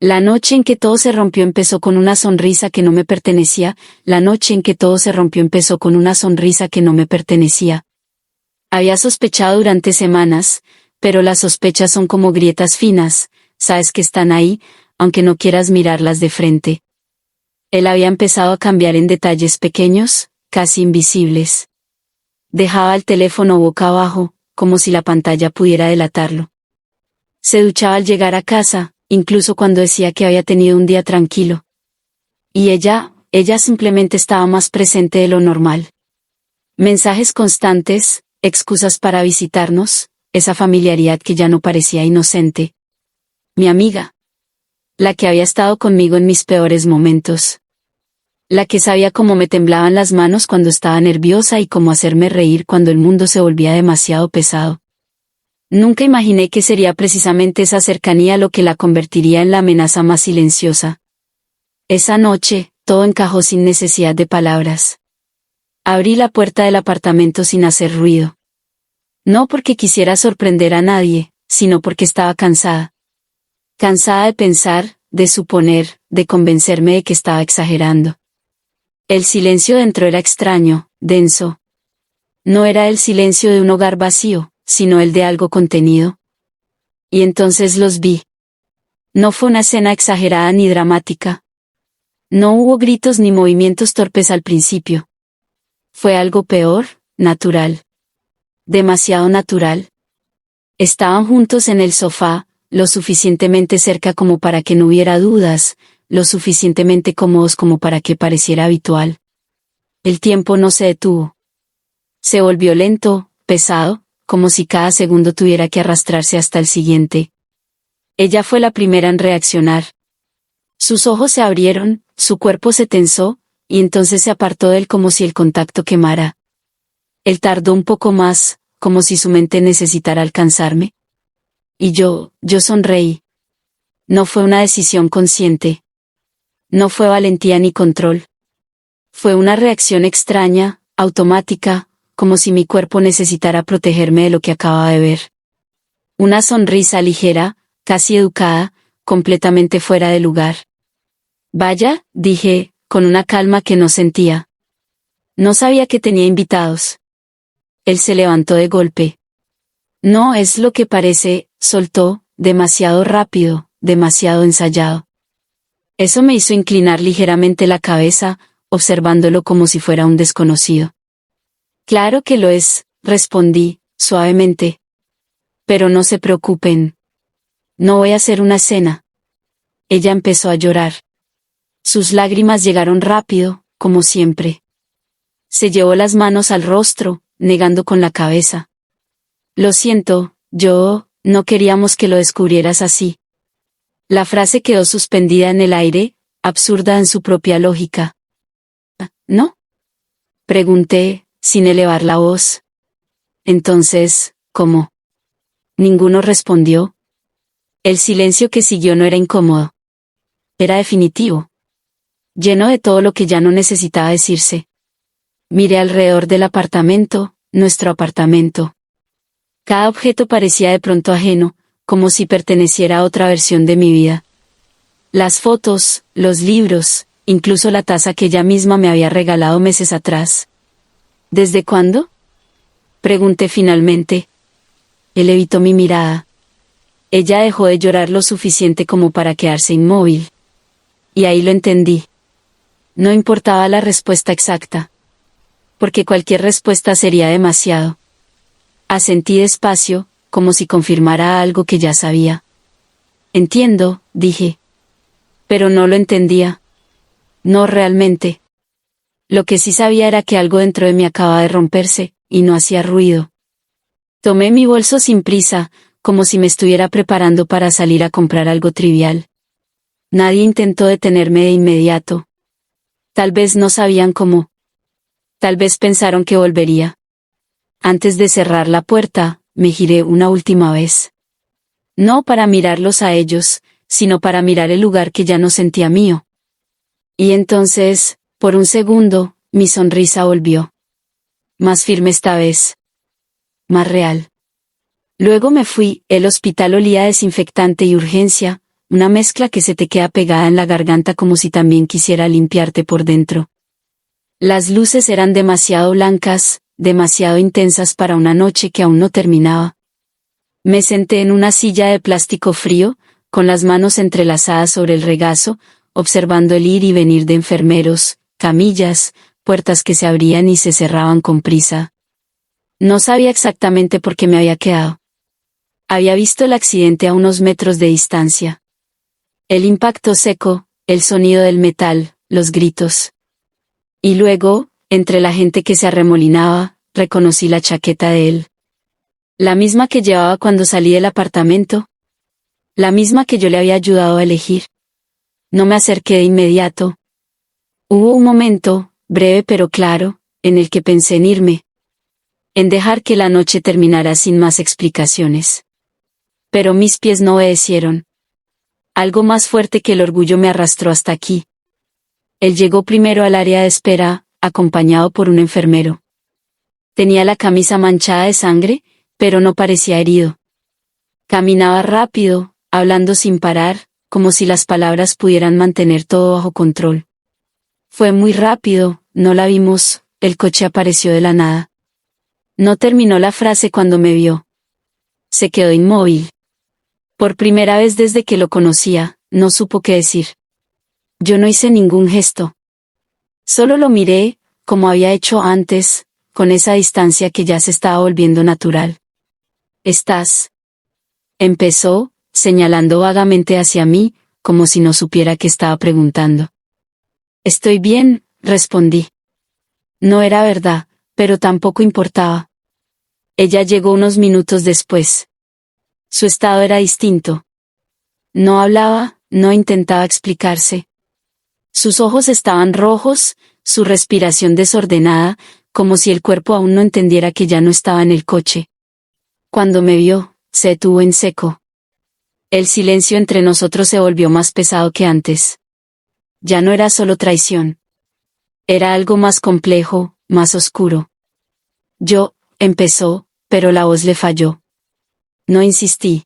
La noche en que todo se rompió empezó con una sonrisa que no me pertenecía, la noche en que todo se rompió empezó con una sonrisa que no me pertenecía. Había sospechado durante semanas, pero las sospechas son como grietas finas, sabes que están ahí, aunque no quieras mirarlas de frente. Él había empezado a cambiar en detalles pequeños, casi invisibles. Dejaba el teléfono boca abajo, como si la pantalla pudiera delatarlo. Se duchaba al llegar a casa, incluso cuando decía que había tenido un día tranquilo. Y ella simplemente estaba más presente de lo normal. Mensajes constantes, excusas para visitarnos, esa familiaridad que ya no parecía inocente. Mi amiga. La que había estado conmigo en mis peores momentos. La que sabía cómo me temblaban las manos cuando estaba nerviosa y cómo hacerme reír cuando el mundo se volvía demasiado pesado. Nunca imaginé que sería precisamente esa cercanía lo que la convertiría en la amenaza más silenciosa. Esa noche, todo encajó sin necesidad de palabras. Abrí la puerta del apartamento sin hacer ruido. No porque quisiera sorprender a nadie, sino porque estaba cansada. Cansada de pensar, de suponer, de convencerme de que estaba exagerando. El silencio dentro era extraño, denso. No era el silencio de un hogar vacío, sino el de algo contenido. Y entonces los vi. No fue una escena exagerada ni dramática. No hubo gritos ni movimientos torpes al principio. Fue algo peor, natural. Demasiado natural. Estaban juntos en el sofá, lo suficientemente cerca como para que no hubiera dudas, lo suficientemente cómodos como para que pareciera habitual. El tiempo no se detuvo. Se volvió lento, pesado, como si cada segundo tuviera que arrastrarse hasta el siguiente. Ella fue la primera en reaccionar. Sus ojos se abrieron, su cuerpo se tensó, y entonces se apartó de él como si el contacto quemara. Él tardó un poco más, como si su mente necesitara alcanzarme. Y yo sonreí. No fue una decisión consciente. No fue valentía ni control. Fue una reacción extraña, automática, como si mi cuerpo necesitara protegerme de lo que acababa de ver. Una sonrisa ligera, casi educada, completamente fuera de lugar. Vaya, dije, con una calma que no sentía. No sabía que tenía invitados. Él se levantó de golpe. No es lo que parece, soltó, demasiado rápido, demasiado ensayado. Eso me hizo inclinar ligeramente la cabeza, observándolo como si fuera un desconocido. Claro que lo es, respondí, suavemente. Pero no se preocupen. No voy a hacer una cena. Ella empezó a llorar. Sus lágrimas llegaron rápido, como siempre. Se llevó las manos al rostro, negando con la cabeza. Lo siento, no queríamos que lo descubrieras así. La frase quedó suspendida en el aire, absurda en su propia lógica. ¿No? Pregunté, sin elevar la voz. Entonces, ¿cómo? Ninguno respondió. El silencio que siguió no era incómodo. Era definitivo. Lleno de todo lo que ya no necesitaba decirse. Miré alrededor del apartamento, nuestro apartamento. Cada objeto parecía de pronto ajeno, como si perteneciera a otra versión de mi vida. Las fotos, los libros, incluso la taza que ella misma me había regalado meses atrás. ¿Desde cuándo? Pregunté finalmente. Él evitó mi mirada. Ella dejó de llorar lo suficiente como para quedarse inmóvil. Y ahí lo entendí. No importaba la respuesta exacta. Porque cualquier respuesta sería demasiado. Asentí despacio, como si confirmara algo que ya sabía. Entiendo, dije. Pero no lo entendía. No realmente. Lo que sí sabía era que algo dentro de mí acababa de romperse, y no hacía ruido. Tomé mi bolso sin prisa, como si me estuviera preparando para salir a comprar algo trivial. Nadie intentó detenerme de inmediato. Tal vez no sabían cómo. Tal vez pensaron que volvería. Antes de cerrar la puerta, me giré una última vez. No para mirarlos a ellos, sino para mirar el lugar que ya no sentía mío. Y entonces, por un segundo, mi sonrisa volvió. Más firme esta vez. Más real. Luego me fui, el hospital olía a desinfectante y urgencia, una mezcla que se te queda pegada en la garganta como si también quisiera limpiarte por dentro. Las luces eran demasiado blancas, demasiado intensas para una noche que aún no terminaba. Me senté en una silla de plástico frío, con las manos entrelazadas sobre el regazo, observando el ir y venir de enfermeros, camillas, puertas que se abrían y se cerraban con prisa. No sabía exactamente por qué me había quedado. Había visto el accidente a unos metros de distancia. El impacto seco, el sonido del metal, los gritos. Y luego, entre la gente que se arremolinaba, reconocí la chaqueta de él. La misma que llevaba cuando salí del apartamento. La misma que yo le había ayudado a elegir. No me acerqué de inmediato. Hubo un momento, breve pero claro, en el que pensé en irme. En dejar que la noche terminara sin más explicaciones. Pero mis pies no obedecieron. Algo más fuerte que el orgullo me arrastró hasta aquí. Él llegó primero al área de espera, acompañado por un enfermero. Tenía la camisa manchada de sangre, pero no parecía herido. Caminaba rápido, hablando sin parar, como si las palabras pudieran mantener todo bajo control. Fue muy rápido, no la vimos, el coche apareció de la nada. No terminó la frase cuando me vio. Se quedó inmóvil. Por primera vez desde que lo conocía, no supo qué decir. Yo no hice ningún gesto. Solo lo miré, como había hecho antes, con esa distancia que ya se estaba volviendo natural. «¿Estás?» empezó, señalando vagamente hacia mí, como si no supiera qué estaba preguntando. «Estoy bien», respondí. No era verdad, pero tampoco importaba. Ella llegó unos minutos después. Su estado era distinto. No hablaba, no intentaba explicarse. Sus ojos estaban rojos, su respiración desordenada, como si el cuerpo aún no entendiera que ya no estaba en el coche. Cuando me vio, se detuvo en seco. El silencio entre nosotros se volvió más pesado que antes. Ya no era solo traición. Era algo más complejo, más oscuro. Empezó, pero la voz le falló. No insistí.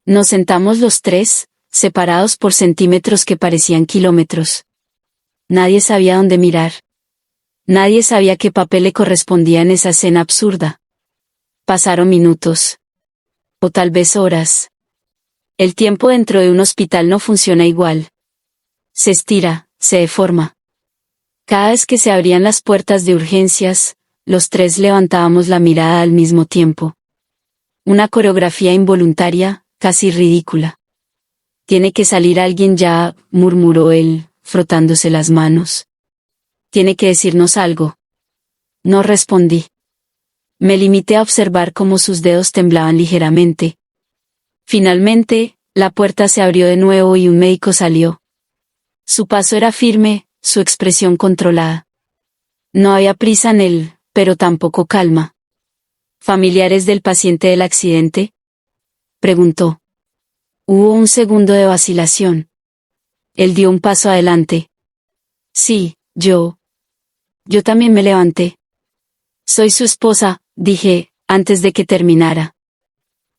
Nos sentamos los tres, separados por centímetros que parecían kilómetros. Nadie sabía dónde mirar. Nadie sabía qué papel le correspondía en esa escena absurda. Pasaron minutos. O tal vez horas. El tiempo dentro de un hospital no funciona igual. Se estira, se deforma. Cada vez que se abrían las puertas de urgencias, los tres levantábamos la mirada al mismo tiempo. Una coreografía involuntaria, casi ridícula. «Tiene que salir alguien ya», murmuró él, frotándose las manos. «Tiene que decirnos algo». No respondí. Me limité a observar cómo sus dedos temblaban ligeramente. Finalmente, la puerta se abrió de nuevo y un médico salió. Su paso era firme, su expresión controlada. No había prisa en él, pero tampoco calma. «¿Familiares del paciente del accidente?», preguntó. Hubo un segundo de vacilación. Él dio un paso adelante. «Sí, yo también me levanté». «Soy su esposa», dije, antes de que terminara.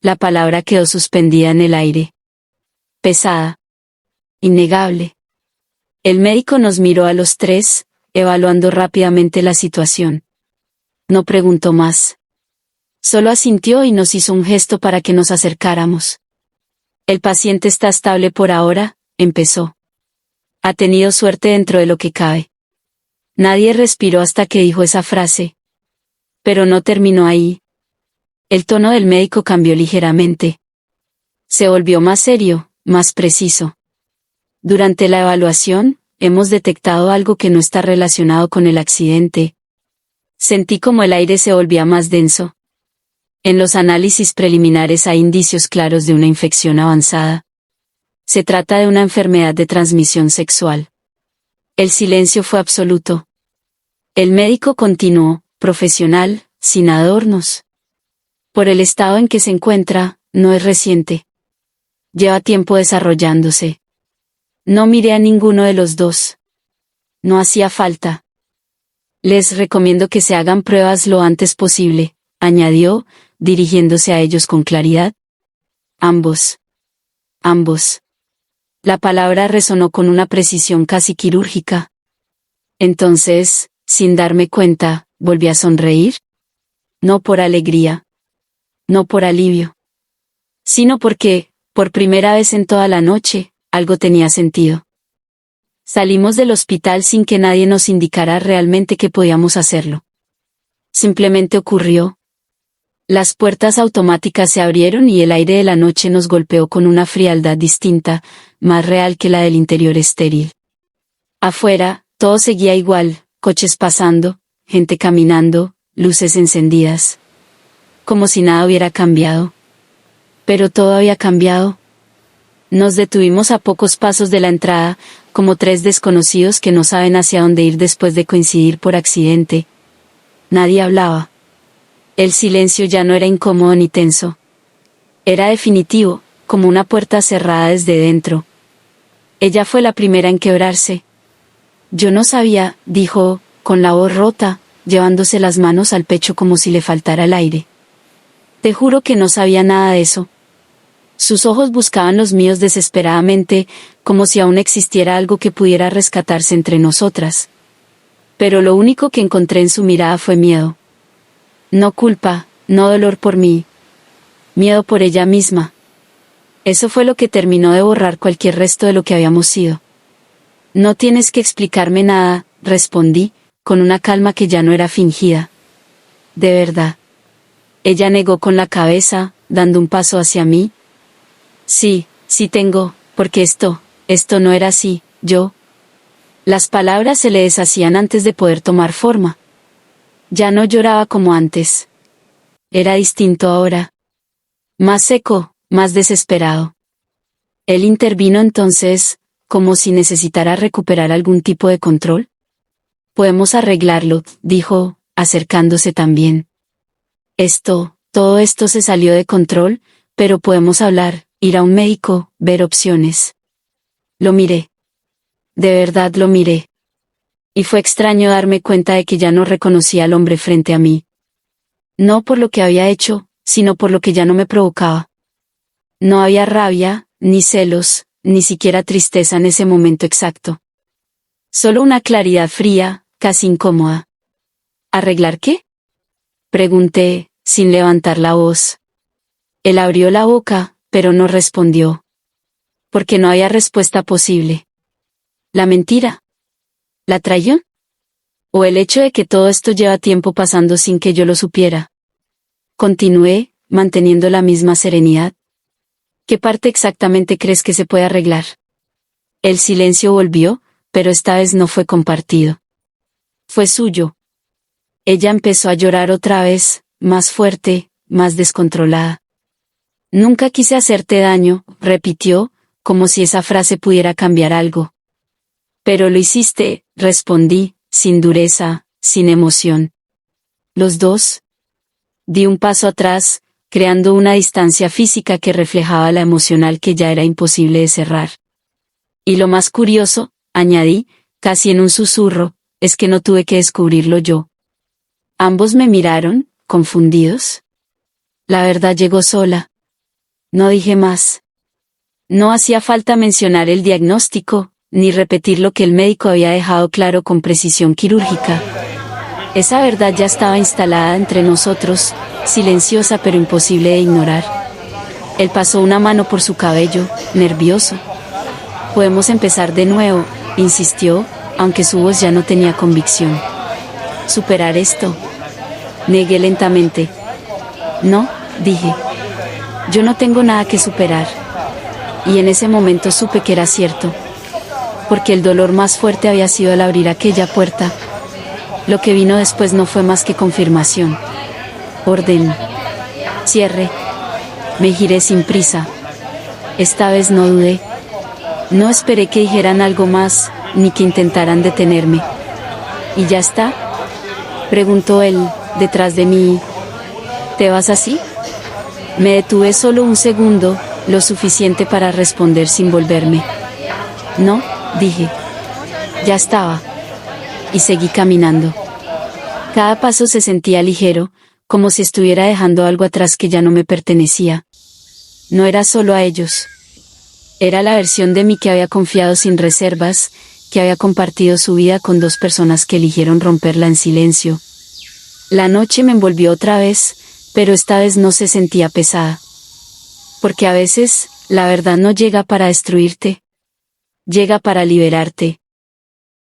La palabra quedó suspendida en el aire. Pesada. Innegable. El médico nos miró a los tres, evaluando rápidamente la situación. No preguntó más. Solo asintió y nos hizo un gesto para que nos acercáramos. «El paciente está estable por ahora», empezó. «Ha tenido suerte dentro de lo que cabe». Nadie respiró hasta que dijo esa frase. Pero no terminó ahí. El tono del médico cambió ligeramente. Se volvió más serio, más preciso. «Durante la evaluación, hemos detectado algo que no está relacionado con el accidente». Sentí como el aire se volvía más denso. En los análisis preliminares hay indicios claros de una infección avanzada. Se trata de una enfermedad de transmisión sexual. El silencio fue absoluto. El médico continuó, profesional, sin adornos. Por el estado en que se encuentra, no es reciente. Lleva tiempo desarrollándose. No miré a ninguno de los dos. No hacía falta. Les recomiendo que se hagan pruebas lo antes posible, añadió, dirigiéndose a ellos con claridad. Ambos. La palabra resonó con una precisión casi quirúrgica. Entonces, sin darme cuenta, volví a sonreír. No por alegría. No por alivio. Sino porque, por primera vez en toda la noche, algo tenía sentido. Salimos del hospital sin que nadie nos indicara realmente que podíamos hacerlo. Simplemente ocurrió. Las puertas automáticas se abrieron y el aire de la noche nos golpeó con una frialdad distinta, más real que la del interior estéril. Afuera, todo seguía igual, coches pasando, gente caminando, luces encendidas. Como si nada hubiera cambiado. Pero todo había cambiado. Nos detuvimos a pocos pasos de la entrada, como tres desconocidos que no saben hacia dónde ir después de coincidir por accidente. Nadie hablaba. El silencio ya no era incómodo ni tenso. Era definitivo, como una puerta cerrada desde dentro. Ella fue la primera en quebrarse. Yo no sabía, dijo, con la voz rota, llevándose las manos al pecho como si le faltara el aire. Te juro que no sabía nada de eso. Sus ojos buscaban los míos desesperadamente, como si aún existiera algo que pudiera rescatarse entre nosotras. Pero lo único que encontré en su mirada fue miedo. No culpa, no dolor por mí. Miedo por ella misma. Eso fue lo que terminó de borrar cualquier resto de lo que habíamos sido. No tienes que explicarme nada, respondí, con una calma que ya no era fingida. De verdad. Ella negó con la cabeza, dando un paso hacia mí. Sí, sí tengo, porque esto no era así, yo. Las palabras se le deshacían antes de poder tomar forma. Ya no lloraba como antes. Era distinto ahora. Más seco, más desesperado. Él intervino entonces, como si necesitara recuperar algún tipo de control. Podemos arreglarlo, dijo, acercándose también. Todo esto se salió de control, pero podemos hablar, ir a un médico, ver opciones. Lo miré. De verdad lo miré. Y fue extraño darme cuenta de que ya no reconocía al hombre frente a mí. No por lo que había hecho, sino por lo que ya no me provocaba. No había rabia, ni celos, ni siquiera tristeza en ese momento exacto. Solo una claridad fría, casi incómoda. ¿Arreglar qué? Pregunté, sin levantar la voz. Él abrió la boca, pero no respondió. Porque no había respuesta posible. ¿La mentira? ¿La traición? ¿O el hecho de que todo esto lleva tiempo pasando sin que yo lo supiera? Continué, manteniendo la misma serenidad. ¿Qué parte exactamente crees que se puede arreglar? El silencio volvió, pero esta vez no fue compartido. Fue suyo. Ella empezó a llorar otra vez, más fuerte, más descontrolada. Nunca quise hacerte daño, repitió, como si esa frase pudiera cambiar algo. Pero lo hiciste, respondí, sin dureza, sin emoción. ¿Los dos? Di un paso atrás, creando una distancia física que reflejaba la emocional que ya era imposible de cerrar. Y lo más curioso, añadí, casi en un susurro, es que no tuve que descubrirlo yo. Ambos me miraron, confundidos. La verdad llegó sola. No dije más. No hacía falta mencionar el diagnóstico, ni repetir lo que el médico había dejado claro con precisión quirúrgica. Esa verdad ya estaba instalada entre nosotros, silenciosa pero imposible de ignorar. Él pasó una mano por su cabello, nervioso. Podemos empezar de nuevo, insistió, aunque su voz ya no tenía convicción. ¿Superar esto? Negué lentamente. No, dije. Yo no tengo nada que superar. Y en ese momento supe que era cierto. Porque el dolor más fuerte había sido al abrir aquella puerta. Lo que vino después no fue más que confirmación. Orden. Cierre. Me giré sin prisa. Esta vez no dudé. No esperé que dijeran algo más, ni que intentaran detenerme. ¿Y ya está? Preguntó él, detrás de mí. ¿Te vas así? Me detuve solo un segundo, lo suficiente para responder sin volverme. No, dije. Ya estaba. Y seguí caminando. Cada paso se sentía ligero, como si estuviera dejando algo atrás que ya no me pertenecía. No era solo a ellos. Era la versión de mí que había confiado sin reservas, que había compartido su vida con dos personas que eligieron romperla en silencio. La noche me envolvió otra vez, pero esta vez no se sentía pesada. Porque a veces, la verdad no llega para destruirte. Llega para liberarte.